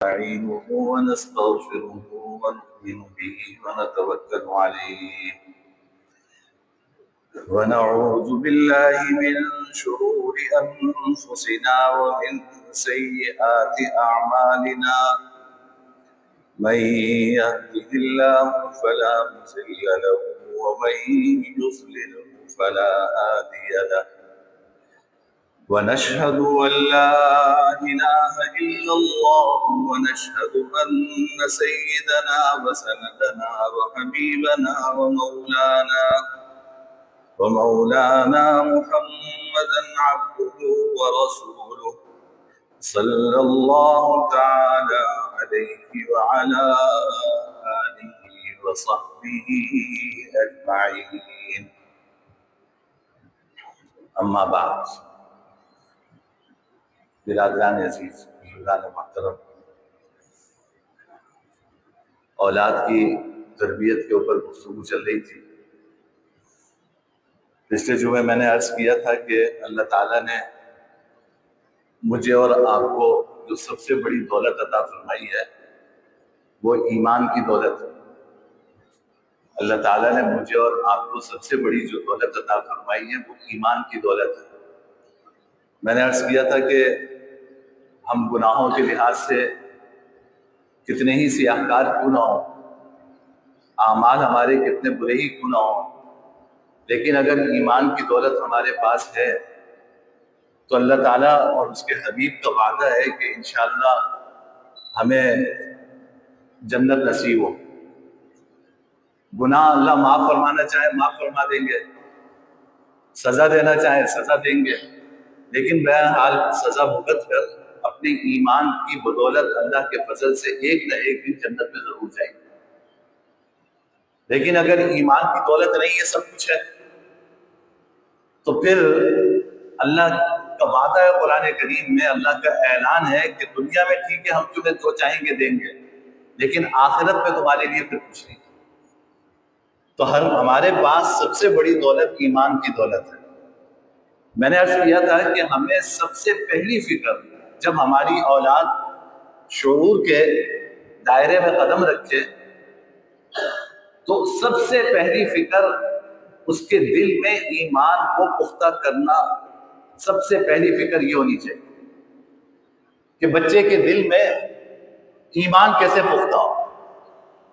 نستعينه ونستغفره ونؤمن به ونتوكل عليه ونعوذ بالله من شرور أنفسنا ومن سيئات أعمالنا من يهده الله فلا مضل له ومن يضلل فلا هادي له ونشهد أن لا إله إلا الله ونشهد أن سيدنا وسندنا وحبيبنا ومولانا محمدا عبده ورسوله صلى الله تعالى عليه وعلى آله وصحبه أجمعين أما بعد برادران عزیز، بزرگان محترم، اولاد کی تربیت کے اوپر گفتگو چل رہی تھی۔ پچھلے جمعے میں نے عرض کیا تھا کہ اللہ تعالیٰ نے مجھے اور آپ کو جو سب سے بڑی دولت عطا فرمائی ہے وہ ایمان کی دولت ہے۔ اللہ تعالیٰ نے مجھے اور آپ کو سب سے بڑی جو دولت عطا فرمائی ہے وہ ایمان کی دولت ہے۔ میں نے عرض کیا تھا کہ ہم گناہوں کے لحاظ سے کتنے ہی سیاہکار کیوں نہ ہوں، اعمال ہمارے کتنے برے ہی کیوں نہ ہوں، لیکن اگر ایمان کی دولت ہمارے پاس ہے تو اللہ تعالیٰ اور اس کے حبیب کا وعدہ ہے کہ انشاءاللہ ہمیں جنت نصیب ہو۔ گناہ اللہ معاف فرمانا چاہے معاف فرما دیں گے، سزا دینا چاہے سزا دیں گے، لیکن بہرحال سزا بھگت کر اپنے ایمان کی بدولت اللہ کے فضل سے ایک نہ ایک دن جنت میں ضرور جائیں گے۔ لیکن اگر ایمان کی دولت نہیں ہے، سب کچھ ہے، تو پھر اللہ کا وعدہ ہے قرآن کریم میں، اللہ کا اعلان ہے کہ دنیا میں ٹھیک ہے ہم تمہیں جو چاہیں گے دیں گے، لیکن آخرت میں تمہارے لیے پھر کچھ نہیں۔ تو ہمارے پاس سب سے بڑی دولت ایمان کی دولت ہے۔ میں نے عرض کیا تھا کہ ہمیں سب سے پہلی فکر جب ہماری اولاد شعور کے دائرے میں قدم رکھے تو سب سے پہلی فکر اس کے دل میں ایمان کو پختہ کرنا، سب سے پہلی فکر یہ ہونی چاہیے کہ بچے کے دل میں ایمان کیسے پختہ ہو،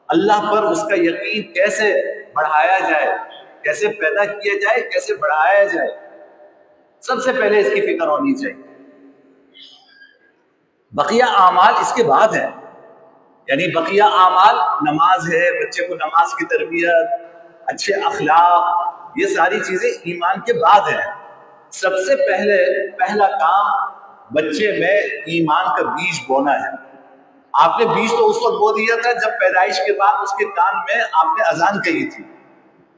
اللہ پر اس کا یقین کیسے بڑھایا جائے، کیسے پیدا کیا جائے، کیسے بڑھایا جائے، سب سے پہلے اس کی فکر ہونی چاہیے۔ بقیہ اعمال اس کے بعد ہیں، یعنی بقیہ اعمال نماز ہے، بچے کو نماز کی تربیت، اچھے اخلاق، یہ ساری چیزیں ایمان کے بعد ہیں۔ سب سے پہلا کام بچے میں ایمان کا بیج بونا ہے۔ آپ نے بیج تو اس وقت بو دیا تھا جب پیدائش کے بعد اس کے کان میں آپ نے اذان کہی تھی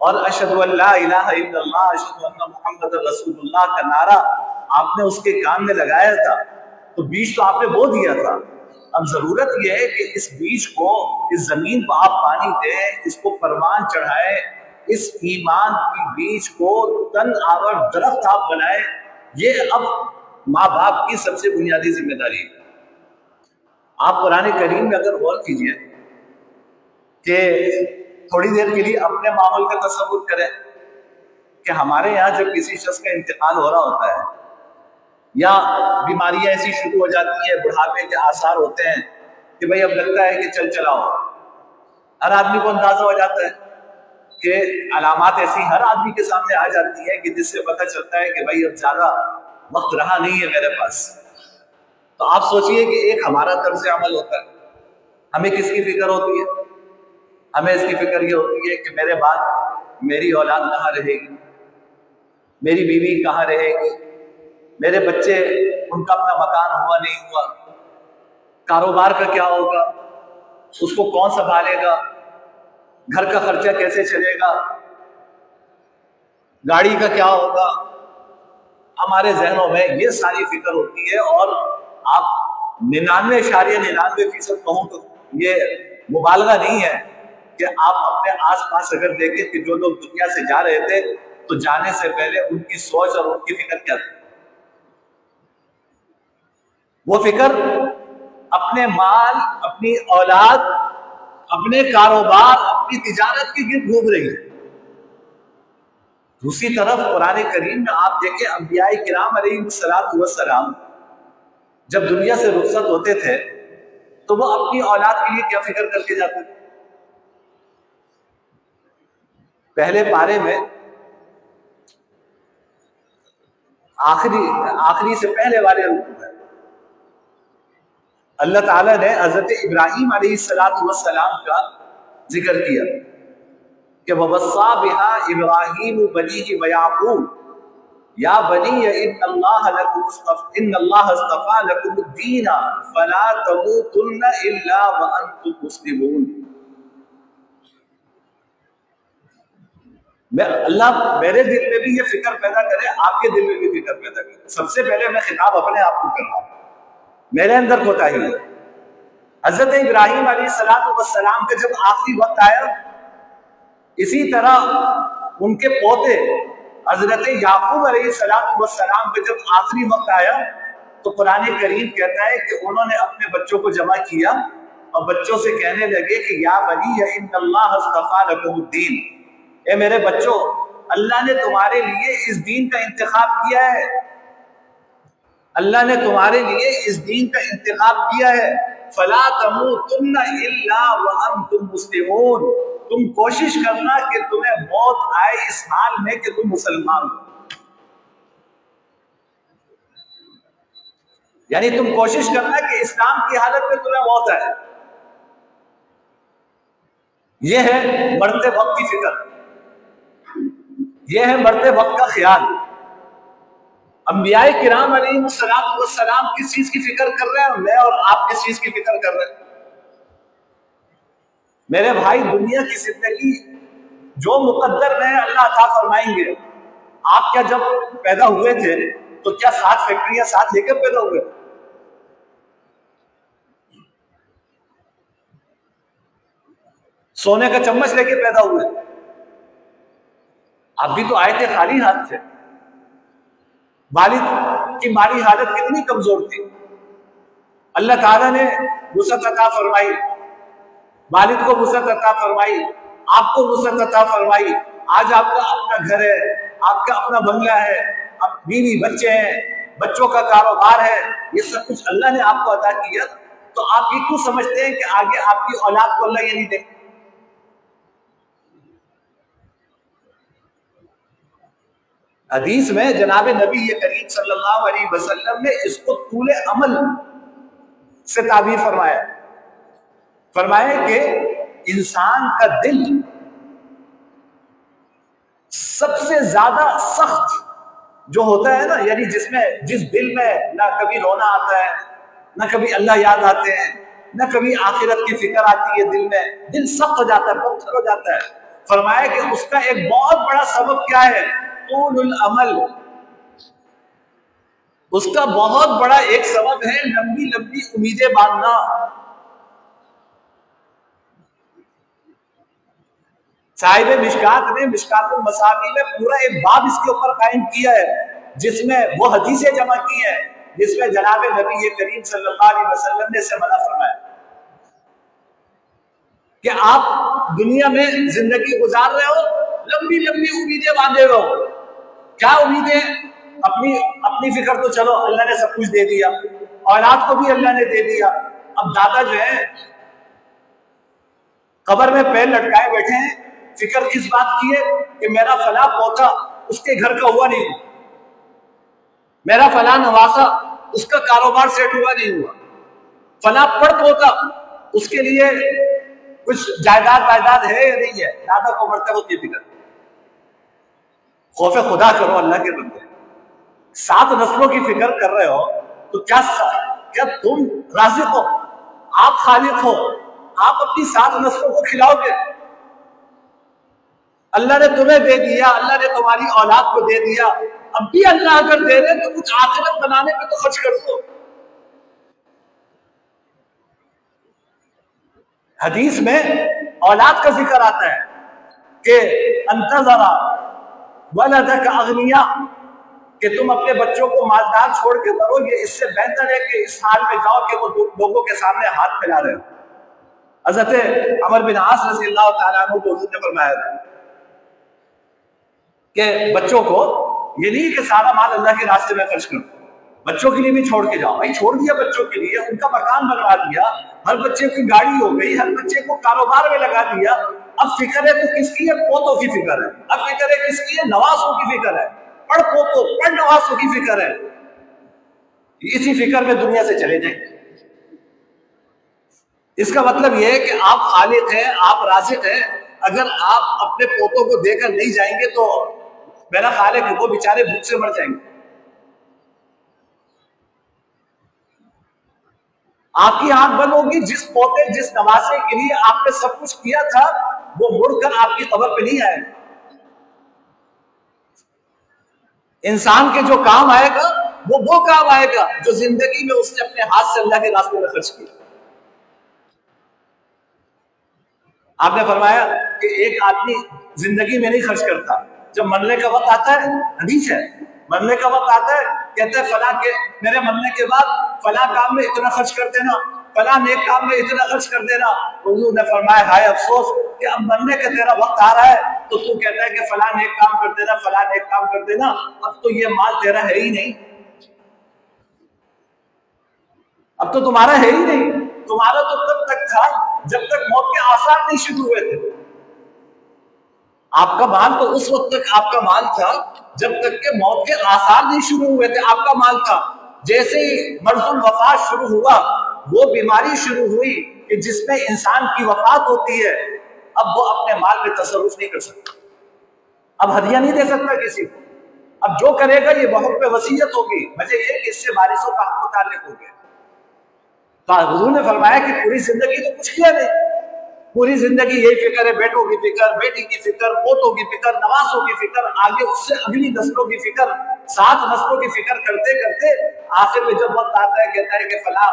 اور اشہد ان لا الہ الا اللہ اشہد ان محمد رسول اللہ کا نعرہ آپ نے اس کے کان میں لگایا تھا، تو بیج تو آپ نے بو دیا تھا۔ اب ضرورت یہ ہے کہ اس بیج کو اس زمین پر آپ پانی دیں، اس کو پروان چڑھائیں، اس ایمان کی بیج کو تن آور درخت آپ بنائیں۔ یہ اب ماں باپ کی سب سے بنیادی ذمہ داری ہے۔ آپ قرآن کریم میں اگر غور کیجئے کہ تھوڑی دیر کے لیے اپنے ماحول کا تصور کریں کہ ہمارے یہاں جب کسی شخص کا انتقال ہو رہا ہوتا ہے یا بیماریاں ایسی شروع ہو جاتی ہیں، بڑھاپے کے آثار ہوتے ہیں کہ بھئی اب لگتا ہے کہ چل چلاؤ، ہر آدمی کو اندازہ ہو جاتا ہے کہ علامات ایسی ہر آدمی کے سامنے آ جاتی ہیں کہ جس سے پتہ چلتا ہے کہ بھئی اب زیادہ وقت رہا نہیں ہے میرے پاس۔ تو آپ سوچئے کہ ایک ہمارا طرز عمل ہوتا ہے، ہمیں کس کی فکر ہوتی ہے؟ ہمیں اس کی فکر یہ ہوتی ہے کہ میرے بعد میری اولاد کہاں رہے گی، میری بیوی کہاں رہے گی، میرے بچے ان کا اپنا مکان ہوا نہیں ہوا، کاروبار کا کیا ہوگا، اس کو کون سنبھالے گا، گھر کا خرچہ کیسے چلے گا، گاڑی کا کیا ہوگا۔ ہمارے ذہنوں میں یہ ساری فکر ہوتی ہے، اور آپ 99.99% کہوں تو یہ مبالغہ نہیں ہے کہ آپ اپنے آس پاس اگر دیکھیں کہ جو لوگ دنیا سے جا رہے تھے تو جانے سے پہلے ان کی سوچ اور ان کی فکر کیا تھی؟ وہ فکر اپنے مال، اپنی اولاد، اپنے کاروبار، اپنی تجارت کے گرد گھوم رہی ہے۔ دوسری طرف قرآن کریم میں آپ دیکھیں انبیاء کرام علیہ السلام جب دنیا سے رخصت ہوتے تھے تو وہ اپنی اولاد کے لیے کیا فکر کر کے جاتے تھے؟ پہلے پارے میں آخری سے پہلے والے رکوع میں اللہ تعالیٰ نے حضرت ابراہیم علیہ السلام کا ذکر کیا کہ وَوَصَّىٰ بِهَا إِبْرَاهِيمُ بَنِيهِ وَيَعْقُوبُ يَا بَنِيَّ إِنَّ اللَّهَ اصْطَفَىٰ لَكُمُ الدِّينَ فَلَا تَمُوتُنَّ إِلَّا وَأَنتُم مُّسْلِمُونَ۔ اللہ میرے دل میں بھی یہ فکر پیدا کرے، آپ کے دل میں بھی فکر پیدا کرے۔ سب سے پہلے میں خطاب اپنے آپ کو کر رہا ہوں، میرے اندر کوتاہی ہے۔ حضرت ابراہیم علیہ السلام کا جب آخری وقت آیا، اسی طرح ان کے پوتے حضرت یعقوب علیہ السلام کا جب آخری وقت آیا تو قرآن کریم کہتا ہے کہ انہوں نے اپنے بچوں کو جمع کیا اور بچوں سے کہنے لگے کہ یا بنی ان اللہ اصطفیٰ لکم الدین، اے میرے بچوں، اللہ نے تمہارے لیے اس دین کا انتخاب کیا ہے، اللہ نے تمہارے لیے اس دین کا انتخاب کیا ہے۔ فلا تموتن الا وانتم مسلمون، تم کوشش کرنا کہ تمہیں موت آئے اس حال میں کہ تم مسلمان ہو، یعنی تم کوشش کرنا کہ اسلام کی حالت میں تمہیں موت آئے۔ یہ ہے مرتے وقت کی فکر، یہ ہے مرتے وقت کا خیال۔ انبیاء کرام علیہ السلام کس چیز کی فکر کر رہے ہیں، میں اور آپ کس چیز کی فکر کر رہے ہیں؟ میرے بھائی، دنیا کی زندگی جو مقدر میں اللہ عطا فرمائیں گے۔ آپ کیا جب پیدا ہوئے تھے تو کیا 7 فیکٹریاں ساتھ لے کر پیدا ہوئے؟ سونے کا چمچ لے کے پیدا ہوئے؟ آپ بھی تو آئے تھے خالی ہاتھ سے۔ والد کی مالی حالت کتنی کمزور تھی، اللہ تعالیٰ نے وسعت عطا فرمائی، والد کو وسعت عطا فرمائی، آپ کو وسعت عطا فرمائی۔ آج آپ کا اپنا گھر ہے، آپ کا اپنا بنگلہ ہے، بیوی بچے ہیں، بچوں کا کاروبار ہے، یہ سب کچھ اللہ نے آپ کو عطا کیا، تو آپ یہ کیوں سمجھتے ہیں کہ آگے آپ کی اولاد کو اللہ یہ نہیں دے؟ حدیث میں جناب نبی کریم صلی اللہ علیہ وسلم نے اس کو طول عمل سے تعبیر فرمایا، فرمایا کہ انسان کا دل سب سے زیادہ سخت جو ہوتا ہے نا، یعنی جس دل میں نہ کبھی رونا آتا ہے، نہ کبھی اللہ یاد آتے ہیں، نہ کبھی آخرت کی فکر آتی ہے، دل میں دل سخت ہو جاتا ہے، پتھر ہو جاتا ہے۔ فرمایا کہ اس کا ایک بہت بڑا سبب کیا ہے؟ طول العمل۔ اس کا بہت بڑا ایک سبب ہے لمبی لمبی امیدیں باندھنا۔ صاحب مشکات نے مشکات المصابیح میں پورا ایک باب اس کے اوپر قائم کیا ہے، جس میں وہ حدیثیں جمع کی ہیں جس میں جناب نبی کریم صلی اللہ علیہ وسلم نے سے منع فرمایا کہ آپ دنیا میں زندگی گزار رہے ہو، لمبی لمبی امیدیں باندھے ہو۔ کیا امیدیں؟ اپنی فکر تو چلو اللہ نے سب کچھ دے دیا، اولاد کو بھی اللہ نے دے دیا، اب دادا جو ہے قبر میں پیر لٹکائے بیٹھے ہیں، فکر کس بات کی ہے کہ میرا فلاں پوتا اس کے گھر کا ہوا نہیں ہوا، میرا فلاں نواسا اس کا کاروبار سیٹ ہوا نہیں ہوا، فلاں پڑ پوتا اس کے لیے کچھ جائیداد ہے یا نہیں ہے۔ دادا کو مرتے وقت یہ فکر۔ خوف خدا کرو اللہ کے بندے، 7 نسلوں کی فکر کر رہے ہو تو کیا تم رازق ہو؟ آپ خالق ہو، آپ اپنی 7 نسلوں کو کھلاؤ گے؟ اللہ نے تمہیں دے دیا، اللہ نے تمہاری اولاد کو دے دیا، اب بھی اللہ اگر دے رہے تو کچھ آخرت بنانے پہ تو خرچ کر دو۔ حدیث میں اولاد کا ذکر آتا ہے کہ انتظر ولدک اغنیا، کہ تم اپنے بچوں کو مالدار چھوڑ کے مرو، یہ اس سے بہتر ہے کہ اس حال میں جاؤ کہ وہ لوگوں کے سامنے ہاتھ پھیلا رہے ہو۔ حضرت عمر بن عاص رضی اللہ تعالیٰ عنہ کو حضور نے فرمایا تھا کہ بچوں کو یہ نہیں کہ سارا مال اللہ کے راستے میں خرچ کرو، بچوں کے لیے بھی چھوڑ کے جاؤ۔ بھائی چھوڑ دیا بچوں کے لیے، ان کا مکان بنوا دیا، ہر بچے کی گاڑی ہو گئی، ہر بچے کو کاروبار میں لگا دیا، اب فکر ہے تو کس کی ہے؟ پوتوں کی فکر ہے۔ اب فکر ہے کس کی ہے؟ نواسوں کی فکر ہے، پڑھ پوتوں پڑھ نواسوں کی فکر ہے۔ اسی فکر میں دنیا سے چلے جائیں۔ اس کا مطلب یہ ہے کہ آپ خالق ہیں، آپ رازق ہیں، اگر آپ اپنے پوتوں کو دے کر نہیں جائیں گے تو میرا خالق وہ بیچارے بھوک سے مر جائیں گے۔ آپ کی آنکھ بند ہوگی، جس پوتے جس نواسے کے لیے آپ نے سب کچھ کیا تھا وہ مڑ کر آپ کی قبر پہ نہیں آئے۔ انسان کے جو کام آئے گا وہ کام آئے گا جو زندگی میں اس نے اپنے ہاتھ سے اللہ کے راستے میں خرچ کیا۔ آپ نے فرمایا کہ ایک آدمی زندگی میں نہیں خرچ کرتا، جب مرنے کا وقت آتا ہے، حدیث ہے، مرنے کا وقت آتا ہے کہتے ہیں فلاں کے میرے مرنے کے بعد فلاں کام میں اتنا خرچ کر دینا، فلاں نیک کام میں اتنا خرچ کر دینا۔ حضور نے فرمایا ہائے افسوس کہ اب مرنے کا تیرا وقت آ رہا ہے تو کہتا ہے کہ فلاں نیک کام کر دینا، فلاں نیک کام کر دینا، اب تو یہ مال تیرا ہے ہی نہیں، اب تو تمہارا ہے ہی نہیں۔ تمہارا تو تب تک تھا جب تک موت کے آثار نہیں شروع ہوئے تھے۔ آپ کا مال تو اس وقت تک آپ کا مال تھا جب تک کہ موت کے آثار نہیں شروع ہوئے تھے، آپ کا مال تھا۔ جیسے ہی مرض الوفات شروع ہوا، وہ بیماری شروع ہوئی کہ جس میں انسان کی وفات ہوتی ہے، اب وہ اپنے مال میں تصرف نہیں کر سکتا، اب ہدیہ نہیں دے سکتا کسی کو، اب جو کرے گا یہ بہت پہ وصیت ہوگی، وجہ یہ کہ اس سے وارثوں کا حق متعلق ہو گیا۔ تو حضور نے فرمایا کہ پوری زندگی تو کچھ کیا نہیں، پوری زندگی یہی فکر ہے، بیٹوں کی فکر، بیٹی کی فکر، پوتوں کی فکر، نواسوں کی فکر، آگے اس سے اگلی نسلوں کی فکر، 7 نسلوں کی فکر کرتے کرتے آخر میں جب وقت آتا ہے کہتا ہے کہ فلاں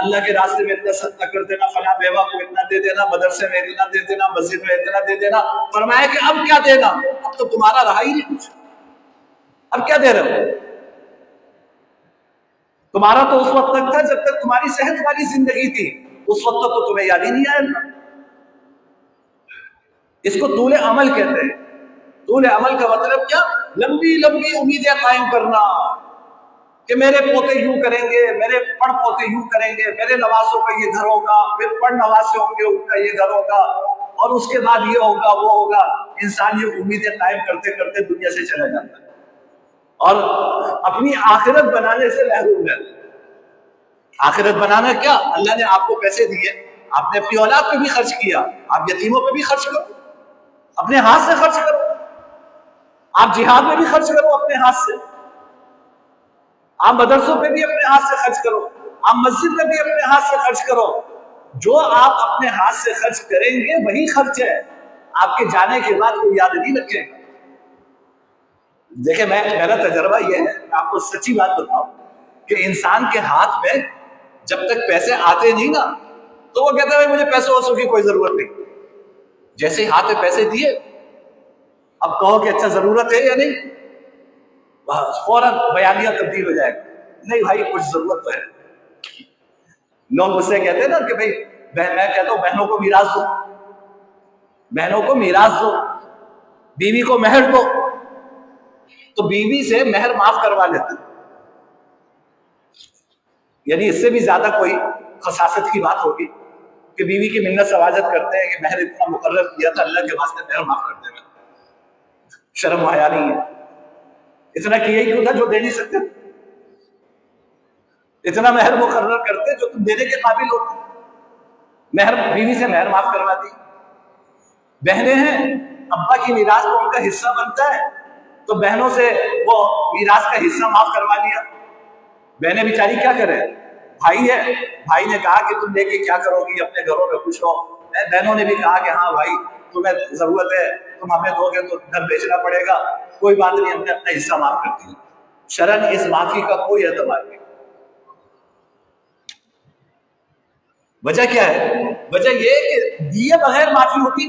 اللہ کے راستے میں اتنا صدقہ کر دینا، فلاں بیوہ کو اتنا دے دینا، مدرسے میں اتنا دے دینا، مسجد میں اتنا دے دینا۔ فرمایا کہ اب کیا دینا؟ اب تو تمہارا رہا ہی نہیں کچھ، اب کیا دے رہے ہو؟ تمہارا تو اس وقت تک تھا جب تک تمہاری صحت والی زندگی تھی، اس وقت تک تو تمہیں یاد ہی نہیں آیا۔ اس کو طول عمل کہتے ہیں۔ طول عمل کا مطلب کیا؟ لمبی لمبی امیدیں قائم کرنا کہ میرے پوتے یوں کریں گے، میرے پڑ پوتے یوں کریں گے، میرے نواسوں کا یہ گھر ہوگا، میرے پڑ نواسے ہوں گے، ان کا یہ گھر ہوگا، اور اس کے بعد یہ ہوگا وہ ہوگا۔ انسان یہ امیدیں قائم کرتے کرتے دنیا سے چلا جاتا ہے اور اپنی آخرت بنانے سے محروم ہے۔ آخرت بنانا کیا؟ اللہ نے آپ کو پیسے دیے، آپ نے اپنی اولاد پہ بھی خرچ کیا، آپ یتیموں پہ بھی خرچ کرو، اپنے ہاتھ سے خرچ کرو، آپ جہاد میں بھی خرچ کرو اپنے ہاتھ سے، آپ مدرسوں پہ بھی اپنے ہاتھ سے خرچ کرو، آپ مسجد میں بھی اپنے ہاتھ سے خرچ کرو۔ جو آپ اپنے ہاتھ سے خرچ کریں گے وہی خرچ ہے، آپ کے جانے کے بعد کوئی یاد نہیں رکھے گا۔ دیکھیں میرا تجربہ یہ ہے، میں آپ کو سچی بات بتاؤں کہ انسان کے ہاتھ میں جب تک پیسے آتے نہیں نا تو وہ کہتا ہے مجھے پیسوں ویسوں کی کوئی ضرورت نہیں۔ جیسے ہی ہاتھ میں پیسے دیے، اب کہو کہ اچھا ضرورت ہے یا نہیں، فوراً بیانیہ تبدیل ہو جائے گا، نہیں بھائی کچھ ضرورت تو ہے۔ لوگ مجھ سے کہتے ہیں نا کہ بھائی میں کہتا ہوں بہنوں کو میراث دو، بہنوں کو میراث دو، بیوی کو مہر دو، تو بیوی سے مہر معاف کروا لیتے، یعنی اس سے بھی زیادہ کوئی خساست کی بات ہوگی کہ بیوی کی منت سواجت کرتے ہیں کہ مہر اتنا مقرر کیا تھا، اللہ کے واسطے مہر معاف کر دینا۔ شرم و حیا نہیں ہے، اتنا کیا ہی کیوں تھا جو دے نہیں سکتے، اتنا مہر مقرر کرتے جو تم دینے کے قابل ہوتے، مہر بیوی سے مہر معاف کروا دی۔ بہنیں ہیں، ابا کی میراث میں ان کا حصہ بنتا ہے تو بہنوں سے وہ میراث کا حصہ معاف کروا لیا۔ بہنیں بیچاری کیا کرے، بھائی ہے، بھائی نے کہا کہ تم لے کے کیا کرو گی، اپنے گھروں میں خوش رہو، بہنوں نے بھی کہا کہ ہاں بھائی تمہیں ضرورت ہے، تم ہمیں دو گے تو گھر بیچنا پڑے گا، کوئی بات نہیں، ہم نے اپنا حصہ معاف کر دیا۔ شرعاً اس معافی کا کوئی اعتبار نہیں۔ وجہ کیا ہے؟ وجہ یہ کہ دیے بغیر معافی ہوتی،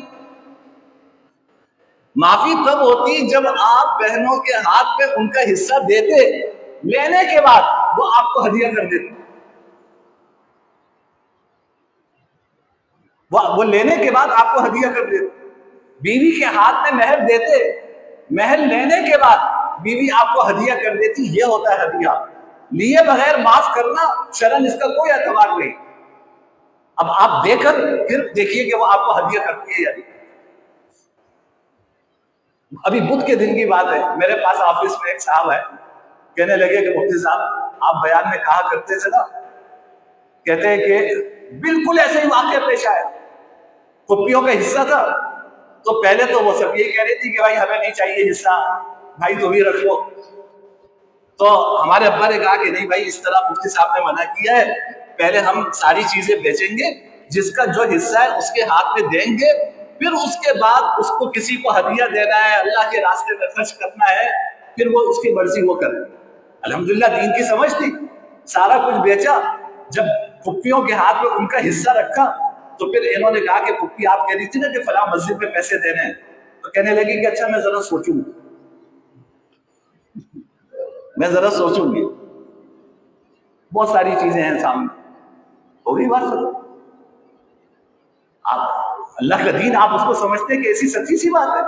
معافی تب ہوتی جب آپ بہنوں کے ہاتھ میں ان کا حصہ دیتے، لینے کے بعد وہ آپ کو ہدیہ کر دیتے. وہ لینے کے بعد آپ کو ہدیہ کر دیتے. بیوی کے ہاتھ میں مہر دیتے، مہر لینے کے بعد بیوی آپ کو ہدیہ کر دیتی. یہ ہوتا ہے ہدیہ. لیے بغیر معاف کرنا شرن اس کا کوئی اعتبار نہیں. اب آپ دے کر پھر دیکھیے کہ وہ آپ کو ہدیہ کرتی ہے یا نہیں. ابھی بدھ کے دن کی بات ہے، میرے پاس آفس میں ایک صاحب ہے، کہنے لگے کہ مفتی صاحب آپ بیان میں کہا کرتے تھے نا، کہتے ہیں کہ بالکل ایسے ہی واقعہ پیش آیا. پھپھیوں کا حصہ تھا تو پہلے تو وہ سب یہی کہہ رہی تھی کہ بھائی ہمیں نہیں چاہیے حصہ، بھائی تو بھی رکھ لو. تو ہمارے ابا نے کہا کہ نہیں بھائی، اس طرح مفتی صاحب نے منع کیا ہے، پہلے ہم ساری چیزیں بیچیں گے، جس کا جو حصہ ہے اس کے ہاتھ میں دیں گے، پھر اس کے بعد اس کو کسی کو ہدیہ دینا ہے، اللہ کے راستے میں خرچ کرنا ہے، پھر وہ اس کی مرضی وہ کرے. الحمدللہ دین کی سمجھ تھی، سارا کچھ بیچا. جب پھپھیوں کے ہاتھ میں ان کا حصہ رکھا تو پھر انہوں نے کہا کہ پھپھی آپ کہہ رہی تھی نا کہ فلاں مسجد میں پیسے دینے ہیں، تو کہنے لگی کہ اچھا میں ذرا سوچوں گی، میں ذرا سوچوں گی. بہت ساری چیزیں ہیں سامنے، ہو گئی بات. آپ اللہ کا دین آپ اس کو سمجھتے ہیں کہ ایسی سچی سی بات ہے.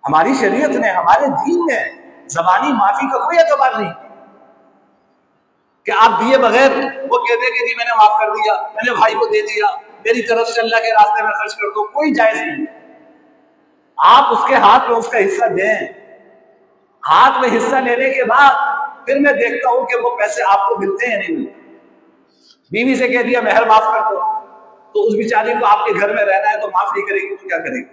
ہماری شریعت نے، ہمارے دین میں زبانی معافی کا کوئی اعتبار نہیں کہ آپ دیے بغیر وہ کہتے ہیں کہ جی میں نے معاف کر دیا، میں نے بھائی کو دے دیا، میری طرف سے اللہ کے راستے میں خرچ کر دو. کوئی جائز نہیں. آپ اس کے ہاتھ میں اس کا حصہ دیں. ہاتھ میں حصہ لینے کے بعد پھر میں دیکھتا ہوں کہ وہ پیسے آپ کو ملتے ہیں یا نہیں ملتے. بیوی سے کہہ دیا مہر معاف کر دو، تو اس بیچاری کو آپ کے گھر میں رہنا ہے تو معاف نہیں کرے گی تو کیا کرے گی؟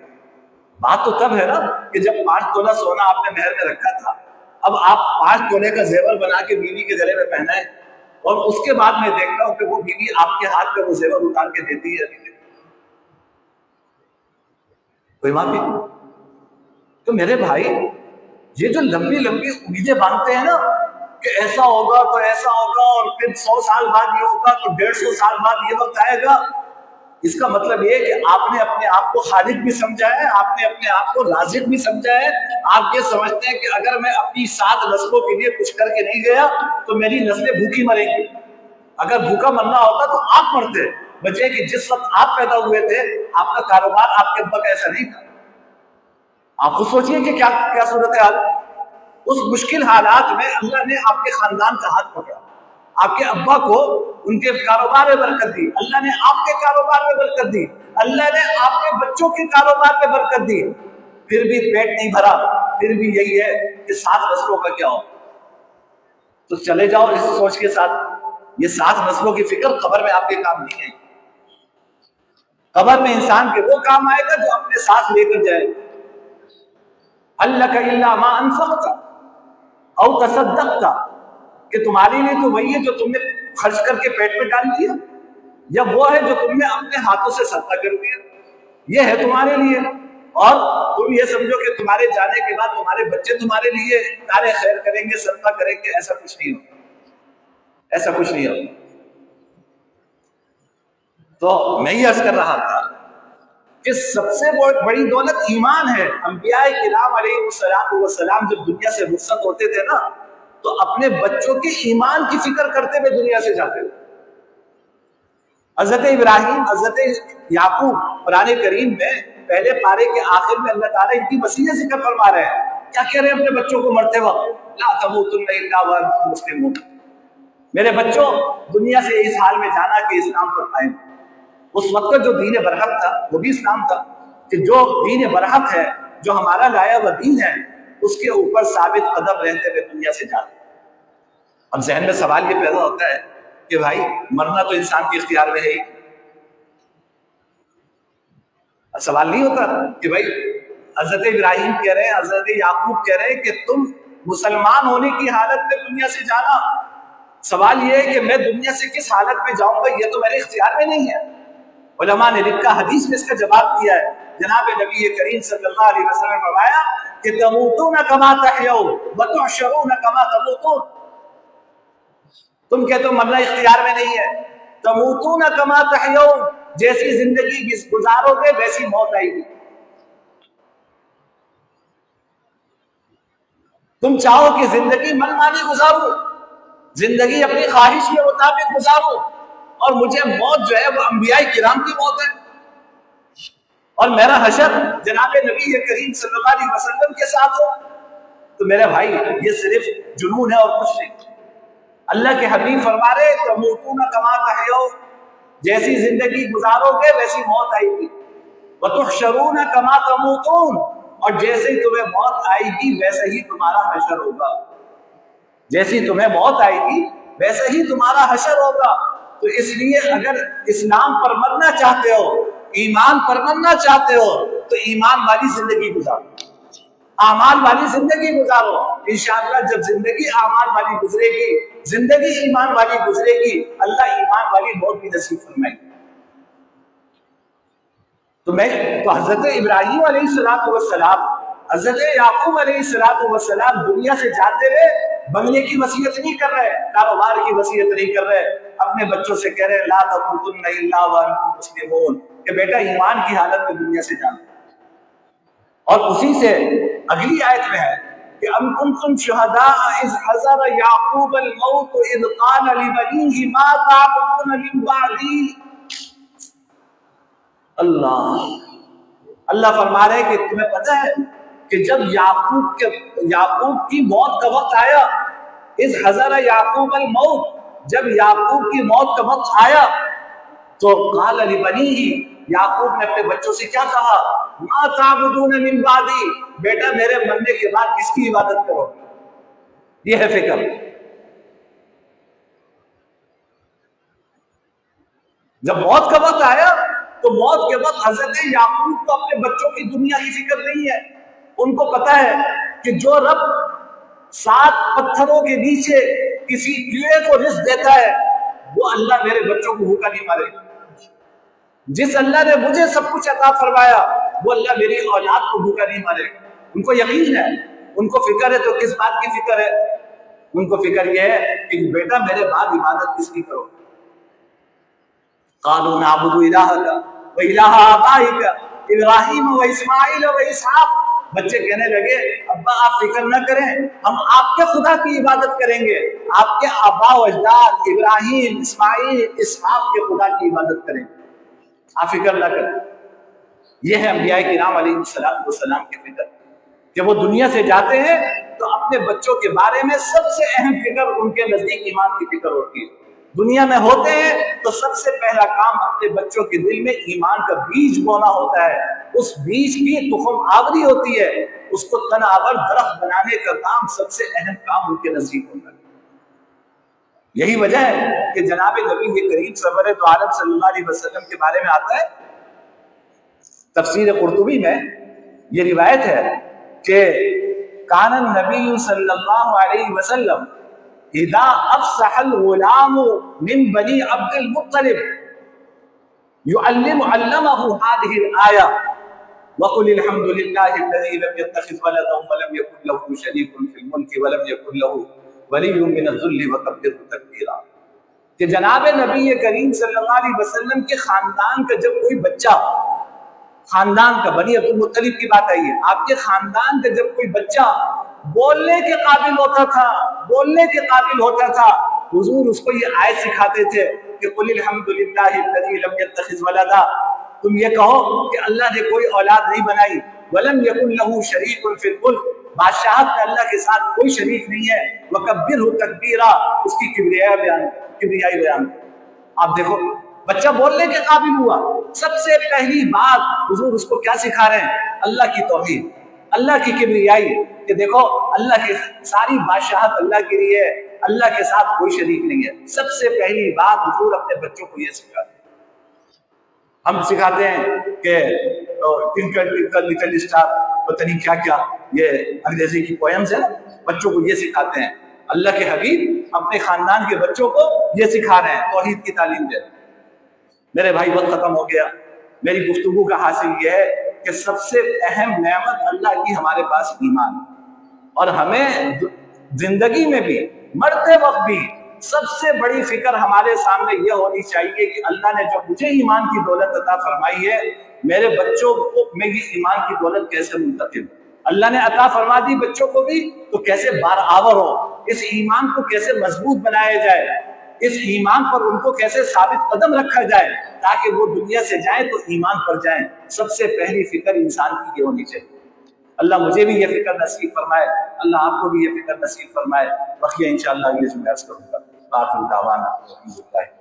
بات تو تب ہے نا کہ جب 5 تولہ سونا آپ نے مہر میں رکھا تھا، اب آپ 5 تولے کا زیور بنا کے بیوی کے گلے میں پہنائیں، اور اس کے بعد میں دیکھتا ہوں کہ وہ بیوی آپ کے ہاتھ میں وہ زیور اتار کے دیتی ہے یا نہیں دیتی. کوئی معافی نہیں. تو میرے بھائی، یہ جو لمبی لمبی امیدیں باندھتے ہیں نا کہ ایسا ہوگا تو ایسا ہوگا، اور پھر 100 سال بعد یہ ہوگا تو 150 سال بعد یہ وقت آئے گا، اس کا مطلب یہ کہ آپ نے اپنے آپ کو خالق بھی سمجھا ہے، آپ نے اپنے آپ کو رازق بھی سمجھا ہے. آپ یہ سمجھتے ہیں کہ اگر میں اپنی 7 نسلوں کے لیے کچھ کر کے نہیں گیا تو میری نسلیں بھوکی مریں گی. اگر بھوکا مرنا ہوتا تو آپ مرتے، بجائے کہ جس وقت آپ پیدا ہوئے تھے آپ کا کاروبار آپ کے ابا کا ایسا نہیں تھا. آپ خود سوچئے کہ کیا صورت حال. اس مشکل حالات میں اللہ نے آپ کے خاندان کا ہاتھ پکڑا، آپ کے ابا کو ان کے کاروبار میں برکت دی، اللہ نے آپ کے کاروبار میں برکت دی، اللہ نے آپ کے بچوں کے کاروبار میں برکت دی. پھر بھی پیٹ نہیں بھرا، پھر بھی یہی ہے کہ 7 نسلوں کا کیا ہو. تو چلے جاؤ اس سوچ کے ساتھ، یہ 7 نسلوں کی فکر قبر میں آپ کے کام نہیں ہے. قبر میں انسان کے وہ کام آئے گا جو اپنے ساتھ لے کر جائے. اللہ الا ما انفقت او تصدقت، کہ تمہارے لیے تو وہی ہے جو تم نے خرچ کر کے پیٹ میں ڈال دیا، یا وہ ہے جو تم نے اپنے ہاتھوں سے صدقہ کر دیا. یہ ہے تمہارے لیے. اور تم یہ سمجھو کہ تمہارے جانے کے بعد تمہارے بچے تمہارے لیے کار خیر کریں گے، صدقہ کریں گے. ایسا کچھ نہیں ہو، ایسا کچھ نہیں ہو. تو میں یہ عرض کر رہا تھا کہ سب سے بڑی دولت ایمان ہے. انبیاء کرام علیہ السلام جب دنیا سے رخصت ہوتے تھے نا تو اپنے بچوں کے ایمان کی فکر کرتے ہوئے دنیا سے جاتے تھے. حضرت ابراہیم، حضرت یعقوب، قرآن کریم میں پہلے پارے کے آخر میں اللہ تعالیٰ ان کی وصیت ذکر فرما رہے ہیں. کیا کہہ رہے ہیں اپنے بچوں کو مرتے وقت؟ لا تموتن الا وانتم مسلمون. میرے بچوں، دنیا سے اس حال میں جانا کہ اسلام پر قائم. اس وقت جو دین برحق تھا وہ بھی اسلام تھا، کہ جو دین برحق ہے، جو ہمارا لایا وہ دین ہے، اس کے اوپر ثابت قدم رہتے ہوئے دنیا سے جانا. اب ذہن میں سوال یہ پیدا ہوتا ہے کہ بھائی مرنا تو انسان کے اختیار میں ہے ہی. سوال نہیں ہوتا کہ بھائی حضرت ابراہیم کہہ رہے ہیں، حضرت یعقوب کہہ رہے ہیں کہ تم مسلمان ہونے کی حالت میں دنیا سے جانا. سوال یہ ہے کہ میں دنیا سے کس حالت میں جاؤں گا، یہ تو میرے اختیار میں نہیں ہے. علماء نے لکھا، حدیث میں اس کا جواب دیا ہے. جناب نبی کریم صلی اللہ علیہ وسلم نے فرمایا کہ تموتون کما تحیون وتحشرون کما تموتون. تم کہتے ہو مرنا اختیار میں نہیں ہے، تموتون کما تحیون، جیسی زندگی گزارو گے ویسی موت آئے گی. تم چاہو کہ زندگی من مانی گزارو، زندگی اپنی خواہش کے مطابق گزارو، اور مجھے موت جو ہے وہ انبیاء کرام کی موت ہے، اور میرا حشر جناب نبی کریم صلی اللہ علیہ وسلم کے ساتھ ہو، تو میرے بھائی یہ صرف جنون ہے اور کچھ نہیں۔ اللہ کے حبیب فرما رہے تموتون کما تحیون، جیسی زندگی گزارو گے ویسی موت آئے گی، وتحشرون کما تموتون، اور جیسے تمہیں موت آئے گی ویسے ہی تمہارا حشر ہوگا، جیسی تمہیں موت آئے گی ویسے ہی تمہارا حشر ہوگا۔ تو اس لیے اگر اسلام پر مرنا چاہتے ہو، ایمان پر مرنا چاہتے ہو، تو ایمان والی زندگی گزارو، اعمال والی زندگی گزارو۔ انشاءاللہ جب زندگی اعمال والی گزرے گی، زندگی ایمان والی گزرے گی، اللہ ایمان والی موت بھی نصیب فرمائے گی۔ تو حضرت ابراہیم علیہ السلام، حضرت یعقوب علیہ السلام دنیا سے جاتے ہوئے بنگلے کی وصیت نہیں کر رہے، کاروبار کی وصیت نہیں کر رہے، اپنے بچوں سے کہہ رہے لا تموتن الا وانتم مسلمون، کہ بیٹا ایمان کی حالت میں دنیا سے جانا۔ اور اسی سے اگلی آیت میں ہے کہ ام کنتم شہداء اذ حضر یعقوب الموت اذ قال لبنیہ ما تعبدون من بعدی۔ اللہ فرما رہے کہ تمہیں پتہ ہے کہ جب یعقوب کی موت کا وقت آیا، اذ حضر یعقوب الموت، جب یعقوب کی موت کا وقت آیا تو قال لبنیہ، یعقوب نے اپنے بچوں سے کیا کہا، ما تعبدون من بعدی، بیٹا میرے مرنے کے بعد کس کی عبادت کرو، یہ ہے فکر۔ جب موت کا وقت آیا تو موت کے وقت حضرت یعقوب کو اپنے بچوں کی دنیا کی فکر نہیں ہے، ان کو پتا ہے کہ جو رب 7 پتھروں کے نیچے کسی کیڑے کو رزق دیتا ہے وہ اللہ میرے بچوں کو بھوکا نہیں مارے گا، جس اللہ نے مجھے سب کچھ عطا فرمایا وہ اللہ میری اولاد کو بھوکا نہیں مارے گا۔ ان کو یقین ہے، ان کو فکر ہے، تو کس بات کی فکر ہے؟ ان کو فکر یہ ہے کہ بیٹا میرے بعد عبادت کس کی کرو۔ قالوا نعبد الہک و الہ آبائک ابراہیم و اسماعیل و اسحاق، بچے کہنے لگے ابا آپ فکر نہ کریں، ہم آپ کے خدا کی عبادت کریں گے، آپ کے آبا و اجداد ابراہیم اسماعیل اسحاق کے خدا کی عبادت کریں گے، آپ فکر نہ کریں۔ یہ ہے انبیاء کرام علیہ السلام کی فکر، کہ وہ دنیا سے جاتے ہیں تو اپنے بچوں کے بارے میں سب سے اہم فکر ان کے نزدیک ایمان کی فکر ہوتی ہے۔ دنیا میں ہوتے ہیں تو سب سے پہلا کام اپنے بچوں کے دل میں ایمان کا بیج بونا ہوتا ہے، اس بیج کی تخم آوری ہوتی ہے، اس کو تن آور درخت بنانے کا کام سب سے اہم کام ان کے نزدیک ہوتا ہے۔ یہی وجہ ہے کہ جناب نبی کریم سرور دو عالم صلی اللہ علیہ وسلم کے بارے میں آتا ہے تفسیر قرطبی میں، یہ روایت ہے کہ کان النبی صلی اللہ علیہ وسلم اذا افصح الغلام من بنی عبد المطلب علمه هذه الآية وقل الحمد لله الذي لم يتخذ ولدا ولم يكن له شريك في الملك ولم يكن له ولي من الذل وكبره تكبيرا، کہ جناب نبی کریم صلی اللہ علیہ وسلم کے خاندان کا جب کوئی بچہ، خاندان کا بنی عبد المطلب کی بات آئی ہے، آپ کے خاندان کا جب کوئی بچہ بولنے کے قابل ہوتا تھا، بولنے کے قابل ہوتا تھا، حضور اس کو یہ آیت سکھاتے تھے کہ قل الحمد للہ الذی لم یتخذ ولدا، تم یہ کہو کہ اللہ نے کوئی اولاد نہیں بنائی، ولم یکن لہ شریک فی الملک، بادشاہت میں اللہ کے ساتھ کوئی شریک نہیں ہے، وکبرہ تکبیرا، اس کی کبریائی بیان۔ آپ دیکھو بچہ بولنے کے قابل ہوا، سب سے پہلی بات حضور اس کو کیا سکھا رہے ہیں؟ اللہ کی توحید، اللہ کی کبریائی، کہ دیکھو اللہ کی ساری بادشاہت اللہ کے لیے ہے، اللہ کے ساتھ کوئی شریک نہیں ہے۔ سب سے پہلی بات حضور اپنے بچوں کو یہ سکھاتے ہیں۔ ہم سکھاتے ہیں کہ لٹل اسٹار پتہ نہیں کیا کیا، یہ انگریزی کی پوئمز ہیں، بچوں کو یہ سکھاتے ہیں۔ اللہ کے حبیب اپنے خاندان کے بچوں کو یہ سکھا رہے ہیں، توحید کی تعلیم دے رہے ہیں۔ میرے بھائی وقت ختم ہو گیا، میری گفتگو کا حاصل یہ ہے کہ سب سے اہم نعمت اللہ کی ہمارے پاس ایمان، اور ہمیں زندگی میں بھی مرتے وقت بھی سب سے بڑی فکر ہمارے سامنے یہ ہونی چاہیے کہ اللہ نے جو مجھے ایمان کی دولت عطا فرمائی ہے، میرے بچوں کو میں یہ ایمان کی دولت کیسے منتقل اللہ نے عطا فرما دی بچوں کو بھی، تو کیسے بارآور ہو، اس ایمان کو کیسے مضبوط بنایا جائے، اس ایمان پر ان کو کیسے ثابت قدم رکھا جائے تاکہ وہ دنیا سے جائیں تو ایمان پر جائیں۔ سب سے پہلی فکر انسان کی یہ ہونی چاہیے۔ اللہ مجھے بھی یہ فکر نصیب فرمائے، اللہ آپ کو بھی یہ فکر نصیب فرمائے۔ بقیہ انشاءاللہ اگلے جمعے عرض کروں گا۔ آخر دعوانا الحمدللہ۔